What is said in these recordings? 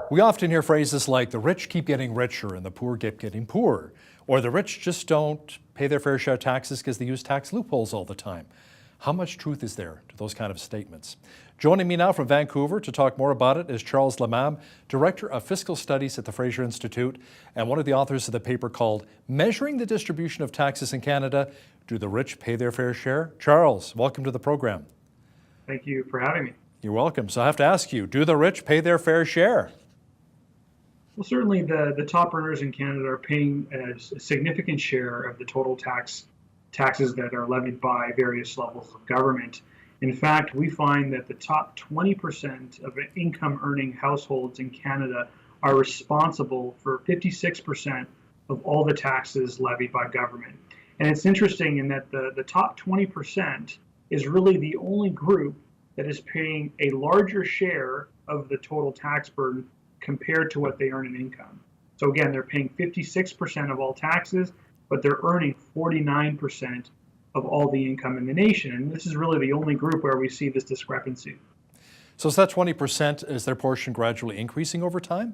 We often hear phrases like the rich keep getting richer and the poor keep getting poorer, or the rich just don't pay their fair share of taxes because they use tax loopholes all the time. How much truth is there to those kind of statements? Joining me now from Vancouver to talk more about it is Charles Lammam, Director of Fiscal Studies at the Fraser Institute and one of the authors of the paper called Measuring the Distribution of Taxes in Canada. Do the rich pay their fair share? Charles, welcome to the program. Thank you for having me. You're welcome. So I have to ask you, do the rich pay their fair share? Well, certainly the top earners in Canada are paying a significant share of the total taxes that are levied by various levels of government. In fact, we find that the top 20% of income earning households in Canada are responsible for 56% of all the taxes levied by government. And it's interesting in that the top 20% is really the only group that is paying a larger share of the total tax burden compared to what they earn in income. So again, they're paying 56% of all taxes, but they're earning 49% of all the income in the nation. And this is really the only group where we see this discrepancy. So is that 20%, is their portion gradually increasing over time?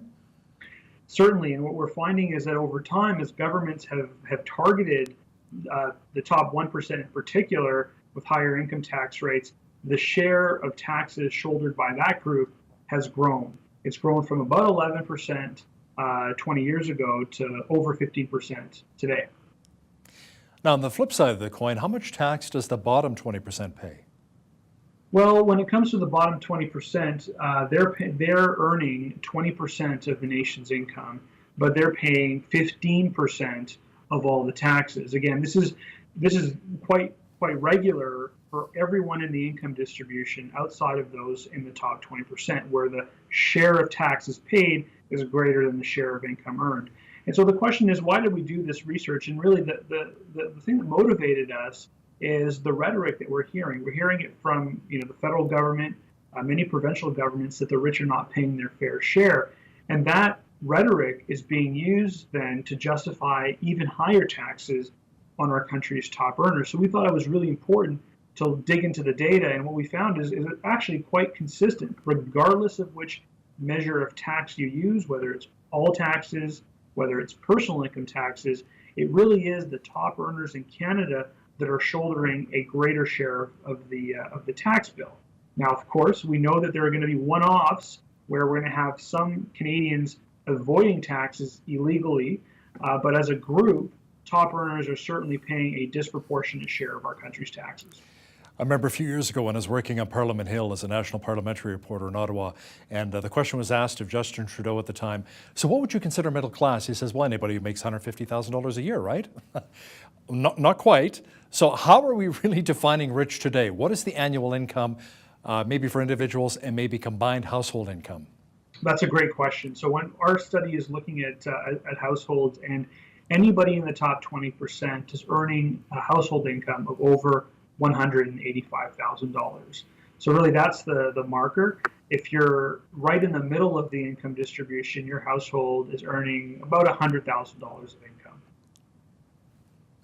Certainly, and what we're finding is that over time, as governments have targeted the top 1% in particular with higher income tax rates, the share of taxes shouldered by that group has grown. It's grown from about 11% 20 years ago to over 15% today. Now, on the flip side of the coin, how much tax does the bottom 20% pay? Well, when it comes to the bottom 20%, they're earning 20% of the nation's income, but they're paying 15% of all the taxes. Again, this is quite regular for everyone in the income distribution outside of those in the top 20%, where the share of taxes paid is greater than the share of income earned. And so the question is, why did we do this research? And really the thing that motivated us is the rhetoric that we're hearing. We're hearing it from the federal government, many provincial governments, that the rich are not paying their fair share. And that rhetoric is being used then to justify even higher taxes on our country's top earners. So we thought it was really important to dig into the data, and what we found is it's actually quite consistent, regardless of which measure of tax you use, whether it's all taxes, whether it's personal income taxes. It really is the top earners in Canada that are shouldering a greater share of the tax bill. Now, of course, we know that there are going to be one-offs where we're going to have some Canadians avoiding taxes illegally, but as a group, top earners are certainly paying a disproportionate share of our country's taxes. I remember a few years ago when I was working on Parliament Hill as a national parliamentary reporter in Ottawa, and the question was asked of Justin Trudeau at the time, so what would you consider middle class? He says, well, anybody who makes $150,000 a year, right? Not quite. So how are we really defining rich today? What is the annual income, maybe for individuals, and maybe combined household income? That's a great question. So when our study is looking at households, and anybody in the top 20% is earning a household income of over $185,000. So really that's the marker. If you're right in the middle of the income distribution, your household is earning about $100,000 of income.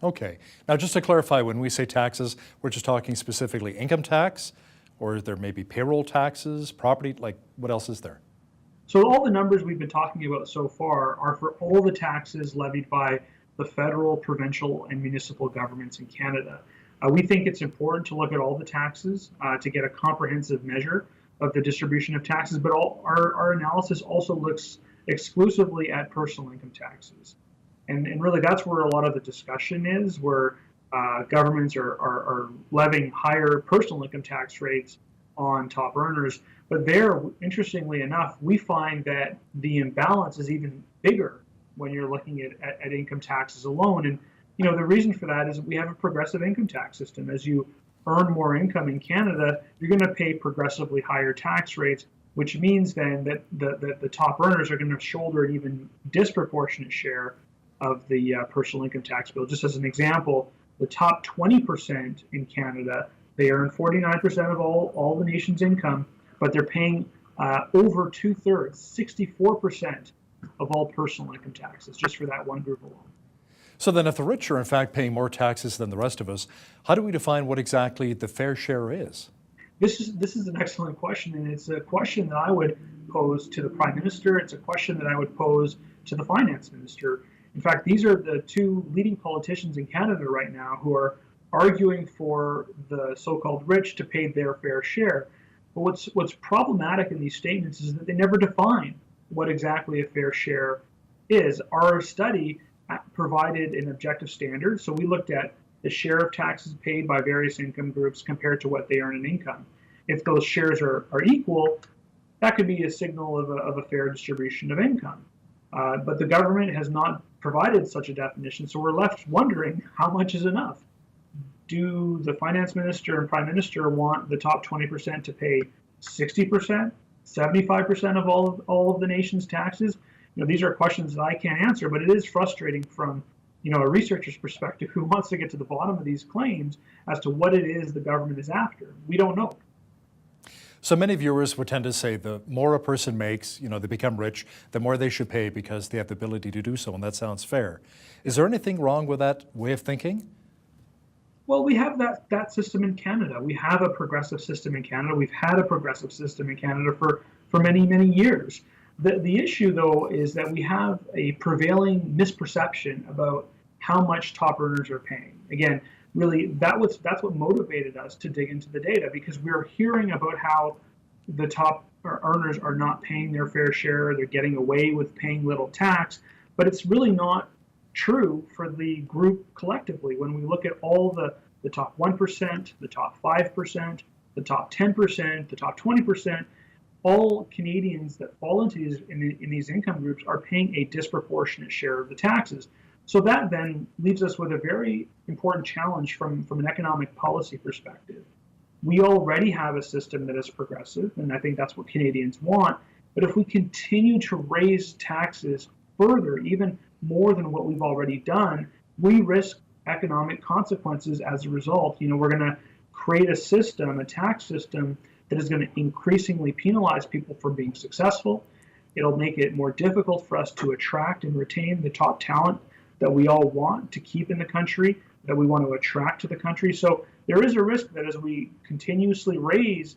Okay. Now just to clarify, when we say taxes, we're just talking specifically income tax, or there may be payroll taxes, property, like what else is there? So all the numbers we've been talking about so far are for all the taxes levied by the federal, provincial, and municipal governments in Canada. We think it's important to look at all the taxes to get a comprehensive measure of the distribution of taxes, but our analysis also looks exclusively at personal income taxes. And really that's where a lot of the discussion is, where governments are levying higher personal income tax rates on top earners. But there, interestingly enough, we find that the imbalance is even bigger when you're looking at income taxes alone. And the reason for that is that we have a progressive income tax system. As you earn more income in Canada, you're going to pay progressively higher tax rates, which means then that the top earners are going to shoulder an even disproportionate share of the personal income tax bill. Just as an example, the top 20% in Canada, they earn 49% of all the nation's income, but they're paying over 2/3, 64% of all personal income taxes, just for that one group alone. So then if the rich are in fact paying more taxes than the rest of us, how do we define what exactly the fair share is? This is an excellent question, and it's a question that I would pose to the Prime Minister. It's a question that I would pose to the Finance Minister. In fact, these are the two leading politicians in Canada right now who are arguing for the so-called rich to pay their fair share. But what's problematic in these statements is that they never define what exactly a fair share is. Our study provided an objective standard, so we looked at the share of taxes paid by various income groups compared to what they earn in income. If those shares are equal, that could be a signal of a fair distribution of income. But the government has not provided such a definition, so we're left wondering how much is enough. Do the Finance Minister and Prime Minister want the top 20% to pay 60%, 75% of all of the nation's taxes? These are questions that I can't answer, but it is frustrating from a researcher's perspective who wants to get to the bottom of these claims as to what it is the government is after. We don't know. So many viewers would tend to say the more a person makes, they become rich, the more they should pay because they have the ability to do so, and that sounds fair. Is there anything wrong with that way of thinking? Well, we have that system in Canada. We have a progressive system in Canada. We've had a progressive system in Canada for many, many year. The issue, though, is that we have a prevailing misperception about how much top earners are paying. Again, really, that's what motivated us to dig into the data, because we're hearing about how the top earners are not paying their fair share, they're getting away with paying little tax, but it's really not true for the group collectively. When we look at all the top 1%, the top 5%, the top 10%, the top 20%, all Canadians that fall into these income groups are paying a disproportionate share of the taxes. So that then leaves us with a very important challenge from an economic policy perspective. We already have a system that is progressive, and I think that's what Canadians want. But if we continue to raise taxes further, even more than what we've already done, we risk economic consequences as a result. We're going to create a tax system that is going to increasingly penalize people for being successful. It'll make it more difficult for us to attract and retain the top talent that we all want to keep in the country, that we want to attract to the country. So there is a risk that as we continuously raise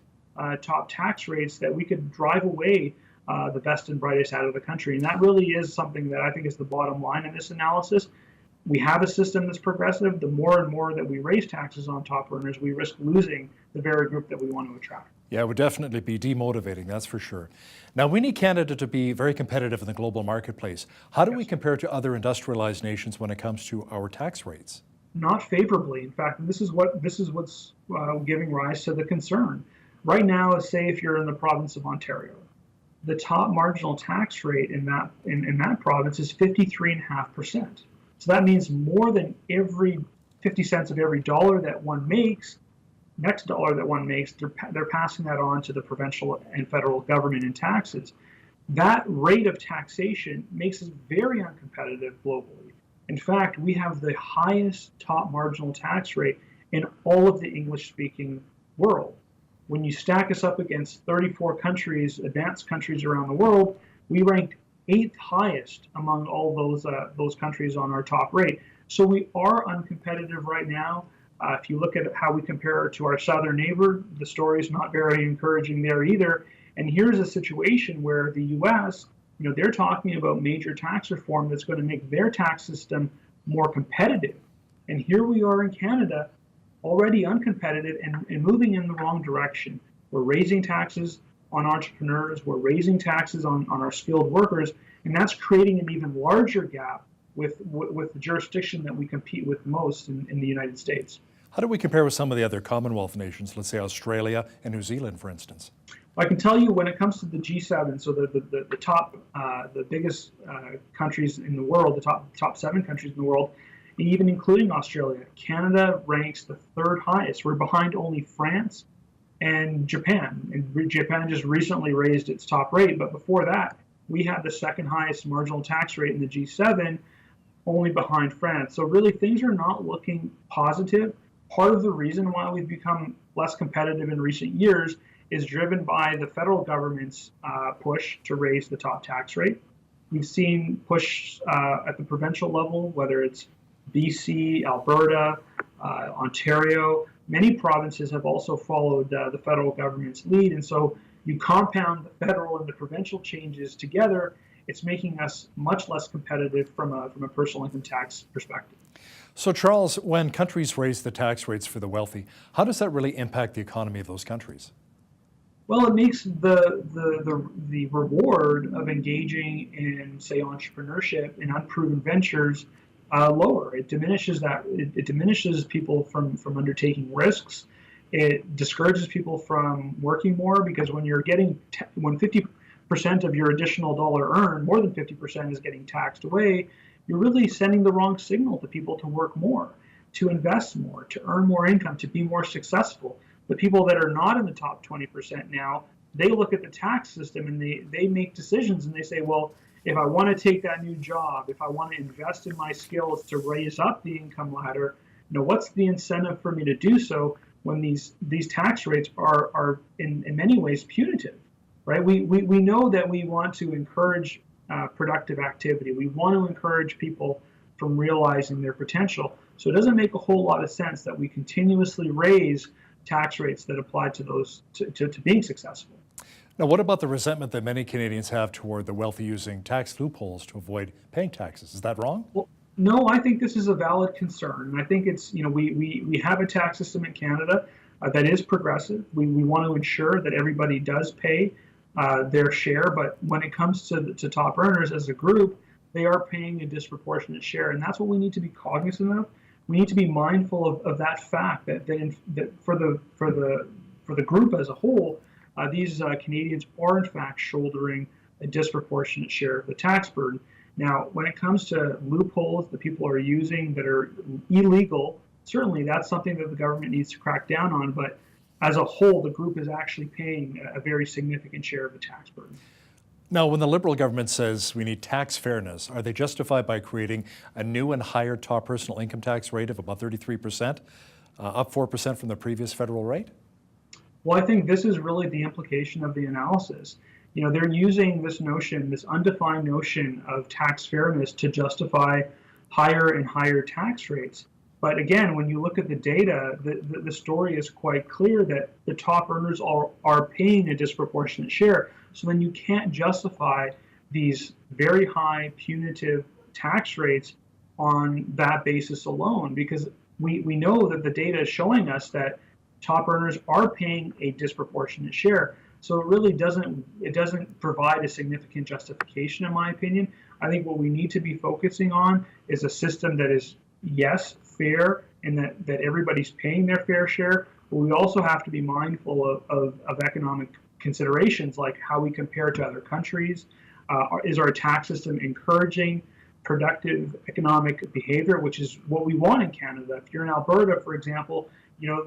top tax rates, that we could drive away the best and brightest out of the country. And that really is something that I think is the bottom line in this analysis. We have a system that's progressive. The more and more that we raise taxes on top earners, we risk losing the very group that we want to attract. Yeah, it would definitely be demotivating, that's for sure. Now, we need Canada to be very competitive in the global marketplace. How do we compare to other industrialized nations when it comes to our tax rates? Not favorably. In fact, this is what's giving rise to the concern. Right now, say if you're in the province of Ontario, the top marginal tax rate in that province is 53.5%. So that means more than every 50 cents of every dollar that one makes, next dollar that one makes, they're passing that on to the provincial and federal government in taxes. That rate of taxation makes us very uncompetitive globally. In fact, we have the highest top marginal tax rate in all of the English-speaking world. When you stack us up against 34 countries, advanced countries around the world, we ranked 8th highest among all those countries on our top rate. So we are uncompetitive right now. If you look at how we compare to our southern neighbor, the story is not very encouraging there either. And here's a situation where the U.S., they're talking about major tax reform that's going to make their tax system more competitive. And here we are in Canada, already uncompetitive and moving in the wrong direction. We're raising taxes on entrepreneurs, we're raising taxes on our skilled workers, and that's creating an even larger gap with the jurisdiction that we compete with most in the United States. How do we compare with some of the other Commonwealth nations, let's say Australia and New Zealand, for instance? I can tell you when it comes to the G7, so the top, the biggest countries in the world, the top 7 countries in the world, even including Australia, Canada ranks the 3rd highest. We're behind only France and Japan. And Japan just recently raised its top rate, but before that, we had the 2nd highest marginal tax rate in the G7, only behind France. So really, things are not looking positive. Part of the reason why we've become less competitive in recent years is driven by the federal government's push to raise the top tax rate. We've seen push at the provincial level, whether it's BC, Alberta, Ontario. many provinces have also followed the federal government's lead. And so you compound the federal and the provincial changes together, it's making us much less competitive from a personal income tax perspective. So Charles, when countries raise the tax rates for the wealthy, how does that really impact the economy of those countries? Well, it makes the reward of engaging in, say, entrepreneurship and unproven ventures lower. It diminishes that. It diminishes people from undertaking risks. It discourages people from working more, because when you're getting when 50% of your additional dollar earned, more than 50% is getting taxed away, you're really sending the wrong signal to people to work more, to invest more, to earn more income, to be more successful. The people that are not in the top 20% now, they look at the tax system and they make decisions, and they say, well, if I want to take that new job, if I want to invest in my skills to raise up the income ladder, what's the incentive for me to do so when these tax rates are in many ways punitive, right? We know that we want to encourage productive activity. We want to encourage people from realizing their potential. So it doesn't make a whole lot of sense that we continuously raise tax rates that apply to those to being successful. Now, what about the resentment that many Canadians have toward the wealthy using tax loopholes to avoid paying taxes? Is that wrong? Well, no, I think this is a valid concern. And I think it's, we have a tax system in Canada that is progressive. We want to ensure that everybody does pay their share, but when it comes to top earners as a group, they are paying a disproportionate share, and that's what we need to be cognizant of. We need to be mindful of that fact that for the group as a whole, these Canadians are in fact shouldering a disproportionate share of the tax burden. Now, when it comes to loopholes that people are using that are illegal, certainly that's something that the government needs to crack down on. But as a whole, the group is actually paying a very significant share of the tax burden. Now, when the Liberal government says we need tax fairness, are they justified by creating a new and higher top personal income tax rate of about 33%, up 4% from the previous federal rate? Well, I think this is really the implication of the analysis. They're using this notion, this undefined notion of tax fairness to justify higher and higher tax rates. But again, when you look at the data, the story is quite clear that the top earners are paying a disproportionate share. So then you can't justify these very high punitive tax rates on that basis alone, because we know that the data is showing us that top earners are paying a disproportionate share. So it really doesn't provide a significant justification, in my opinion. I think what we need to be focusing on is a system that is, yes, fair, and that everybody's paying their fair share, but we also have to be mindful of economic considerations, like how we compare to other countries. Is our tax system encouraging productive economic behavior, which is what we want in Canada? If you're in Alberta, for example,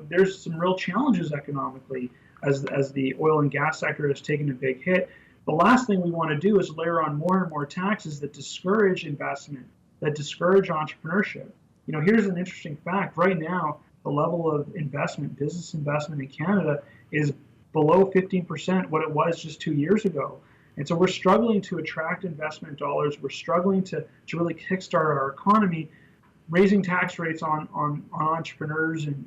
there's some real challenges economically as the oil and gas sector has taken a big hit. The last thing we want to do is layer on more and more taxes that discourage investment, that discourage entrepreneurship. Here's an interesting fact. Right now, the level of investment, business investment in Canada, is below 15% what it was just 2 years ago. And so we're struggling to attract investment dollars. We're struggling to really kickstart our economy. Raising tax rates on entrepreneurs and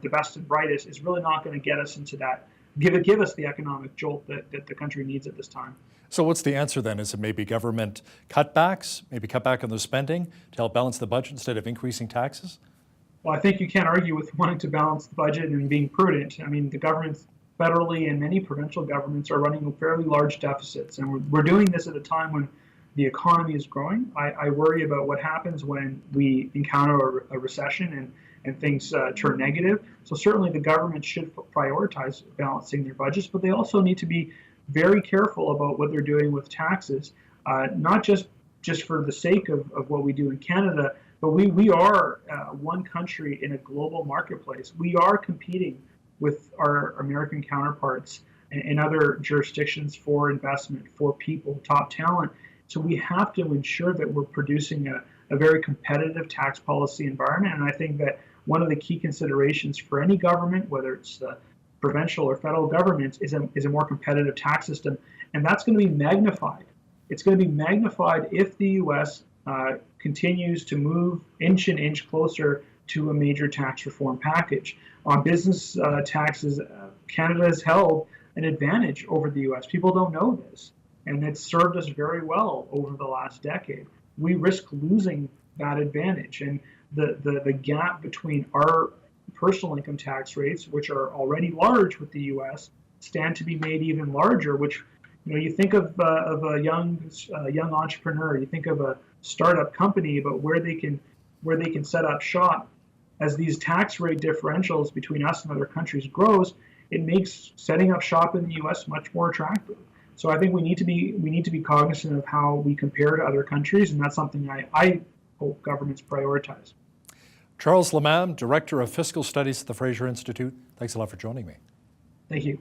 the best and brightest is really not going to get us into that, give us the economic jolt that the country needs at this time. So what's the answer then? Is it maybe government cutbacks, maybe cut back on the spending to help balance the budget instead of increasing taxes? Well, I think you can't argue with wanting to balance the budget and being prudent. I mean, the governments federally and many provincial governments are running fairly large deficits, and we're doing this at a time when the economy is growing. I worry about what happens when we encounter a recession and things turn negative. So certainly the government should prioritize balancing their budgets, but they also need to be very careful about what they're doing with taxes, not just for the sake of what we do in Canada, but we are one country in a global marketplace. We are competing with our American counterparts in other jurisdictions for investment, for people, top talent. So we have to ensure that we're producing a very competitive tax policy environment. And I think that one of the key considerations for any government, whether it's the provincial or federal governments, is a more competitive tax system. And that's going to be magnified. It's going to be magnified if the U.S. continues to move inch and inch closer to a major tax reform package. On business taxes, Canada has held an advantage over the US. People don't know this, and it's served us very well over the last decade. We risk losing that advantage, and the gap between our personal income tax rates, which are already large with the US, stand to be made even larger. Which, you think of a young entrepreneur, you think of a startup company, but where they can set up shop. As these tax rate differentials between us and other countries grows, it makes setting up shop in the U.S. much more attractive. So I think we need to be cognizant of how we compare to other countries, and that's something I hope governments prioritize. Charles Lammam, Director of Fiscal Studies at the Fraser Institute, thanks a lot for joining me. Thank you.